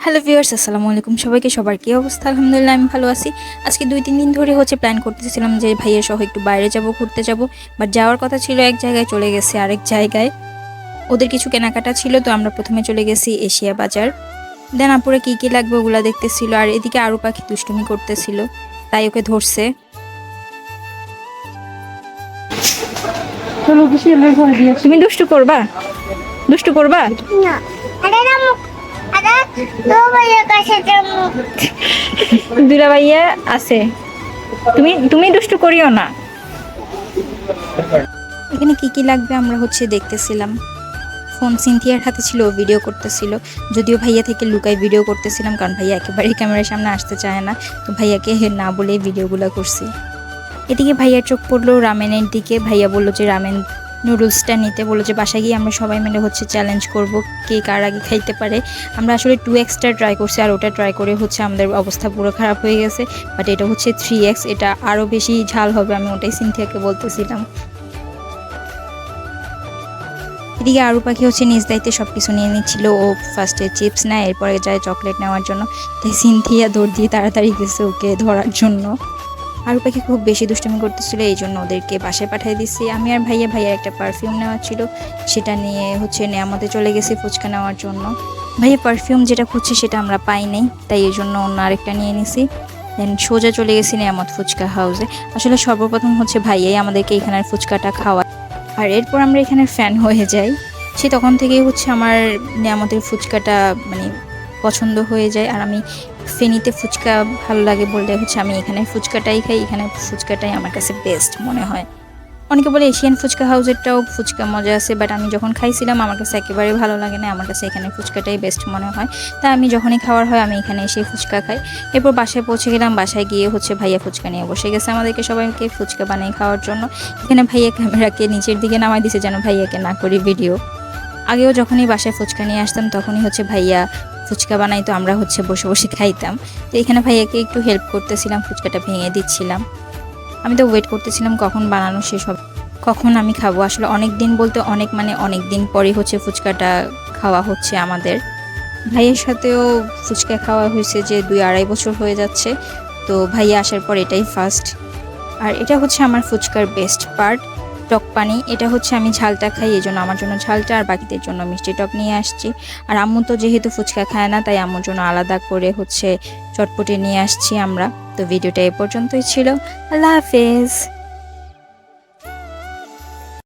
Hello viewers, আসসালামু আলাইকুম সবাইকে। সবার কি অবস্থা? আলহামদুলিল্লাহ আমি ভালো আছি। আজকে 2-3 দিন ধরে প্ল্যান করতেছিলাম যে ভাইয়ের সহ একটু বাইরে যাব, ঘুরতে যাব। বাট যাওয়ার কথা ছিল এক জায়গায়, চলে গেছে আরেক জায়গায়। ওদের কিছু কেনাকাটা ছিল, তো আমরা প্রথমে চলে গেছি এশিয়া বাজার। দেন আপুরে কি লাগবে ওগুলা দেখতেছিল, আর এদিকে আরু পাখি দুষ্টুমি করতেছিল, তাই ওকে ধরছে। তুমি দুষ্টু করবা? দুষ্টু করবা না, আরে না আরে তো ভাইয়া কাছে যাবো। দুলা ভাইয়া আছে, তুমি তুমি দুষ্টু করিও না। এখানে কি লাগবে আমরা দেখতেছিলাম। ফোন সিনথিয়ার হাতে ছিল, ভিডিও করতেছিল। যদিও ভাইয়া থেকে লুকাই ভিডিও করতেছিলাম, কারণ ভাইয়া একেবারেই ক্যামেরার সামনে আসতে চায় না। তো ভাইয়াকে না বলে ভিডিওগুলো করছি। এদিকে ভাইয়ার চোখ পড়লো রামেনের দিকে। ভাইয়া বললো যে রামেন নুডলসটা নিতে, বললো যে বাসায় গিয়ে আমরা সবাই মিলে চ্যালেঞ্জ করব কে কার আগে খাইতে পারে। আমরা আসলে 2xটা ট্রাই করছি, আর ওটা ট্রাই করে আমাদের অবস্থা পুরো খারাপ হয়ে গেছে। বাট এটা 3x, এটা আরও বেশি ঝাল হবে, আমি ওটাই সিনথিয়াকে বলতেছিলাম। এদিকে আরু পাখি নিজ দায়িত্বে সব কিছু নিয়ে নিচ্ছিল। ও ফার্স্টে চিপস নেয়, এরপরে যায় চকলেট নেওয়ার জন্য। তাই সিনথিয়া দৌড় দিয়ে তাড়াতাড়ি গেছে ওকে ধরার জন্য। আরু পাখি খুব বেশি দুষ্টুমি করতেছিল, এই জন্য ওদেরকে বাসায় পাঠিয়ে দিচ্ছি। আমি আর ভাইয়ার একটা পারফিউম নেওয়া ছিল, সেটা নিয়ে নেয়ামতে চলে গেছি ফুচকা নেওয়ার জন্য। ভাইয়া পারফিউম যেটা খুঁজছে সেটা আমরা পাই নাই, তাই এই জন্য অন্য আরেকটা নিয়ে নিছি। দেন সোজা চলে গেছি নেয়ামত ফুচকা হাউসে। আসলে সর্বপ্রথম ভাইয়াই আমাদেরকে এখানের ফুচকাটা খাওয়া, আর এরপর আমরা এখানে ফ্যান হয়ে যাই। সে তখন থেকেই আমার নেয়ামতের ফুচকাটা পছন্দ হয়ে যায়। আর আমি ফেনীতে ফুচকা ভালো লাগে বললে আমি এখানে ফুচকাটাই খাই। এখানে ফুচকাটাই আমার কাছে বেস্ট মনে হয়। অনেকে বলে এশিয়ান ফুচকা হাউসেরটাও ফুচকা মজা আছে, বাট আমি যখন খাইছিলাম আমার কাছে একেবারেই ভালো লাগে না। আমার কাছে এখানে ফুচকাটাই বেস্ট মনে হয়। তাই আমি যখনই খাওয়ার হয় আমি এখানে এসে ফুচকা খাই। এরপর বাসায় পৌঁছে গেলাম। বাসায় গিয়ে ভাইয়া ফুচকা নিয়ে বসে গেছে আমাদেরকে সবাইকে ফুচকা বানিয়ে খাওয়ার জন্য। এখানে ভাইয়া ক্যামেরাকে নিচের দিকে নামাই দিয়েছে যেন ভাইয়াকে না করি ভিডিও। আগেও যখনই বাসায় ফুচকা নিয়ে আসতাম তখনই ভাইয়া ফুচকা বানাইতো, আমরা বসে বসে খাইতাম। তো এখানে ভাইয়াকে একটু হেল্প করতেছিলাম, ফুচকাটা ভেঙে দিচ্ছিলাম। আমি তো ওয়েট করতেছিলাম কখন বানানো শেষ হবে, কখন আমি খাবো। আসলে অনেক দিন বলতে অনেক দিন পরে ফুচকাটা খাওয়া আমাদের। ভাইয়ের সাথেও ফুচকা খাওয়া হয়েছে যে 2-2.5 বছর হয়ে যাচ্ছে। তো ভাইয়া আসার পর এটাই ফার্স্ট। আর এটা আমার ফুচকার বেস্ট পার্ট, টক পানি। এটা আমি ঝালটা খাই, এই জন্য আমার জন্য ঝালটা, আর বাকিদের জন্য মিষ্টি টক নিয়ে আসছি। আর আম্মু তো যেহেতু ফুচকা খায় না, তাই আম্মুর জন্য আলাদা করে চটপটি নিয়ে আসছি আমরা। তো ভিডিওটা এ পর্যন্তই ছিল। আল্লাহ হাফেজ।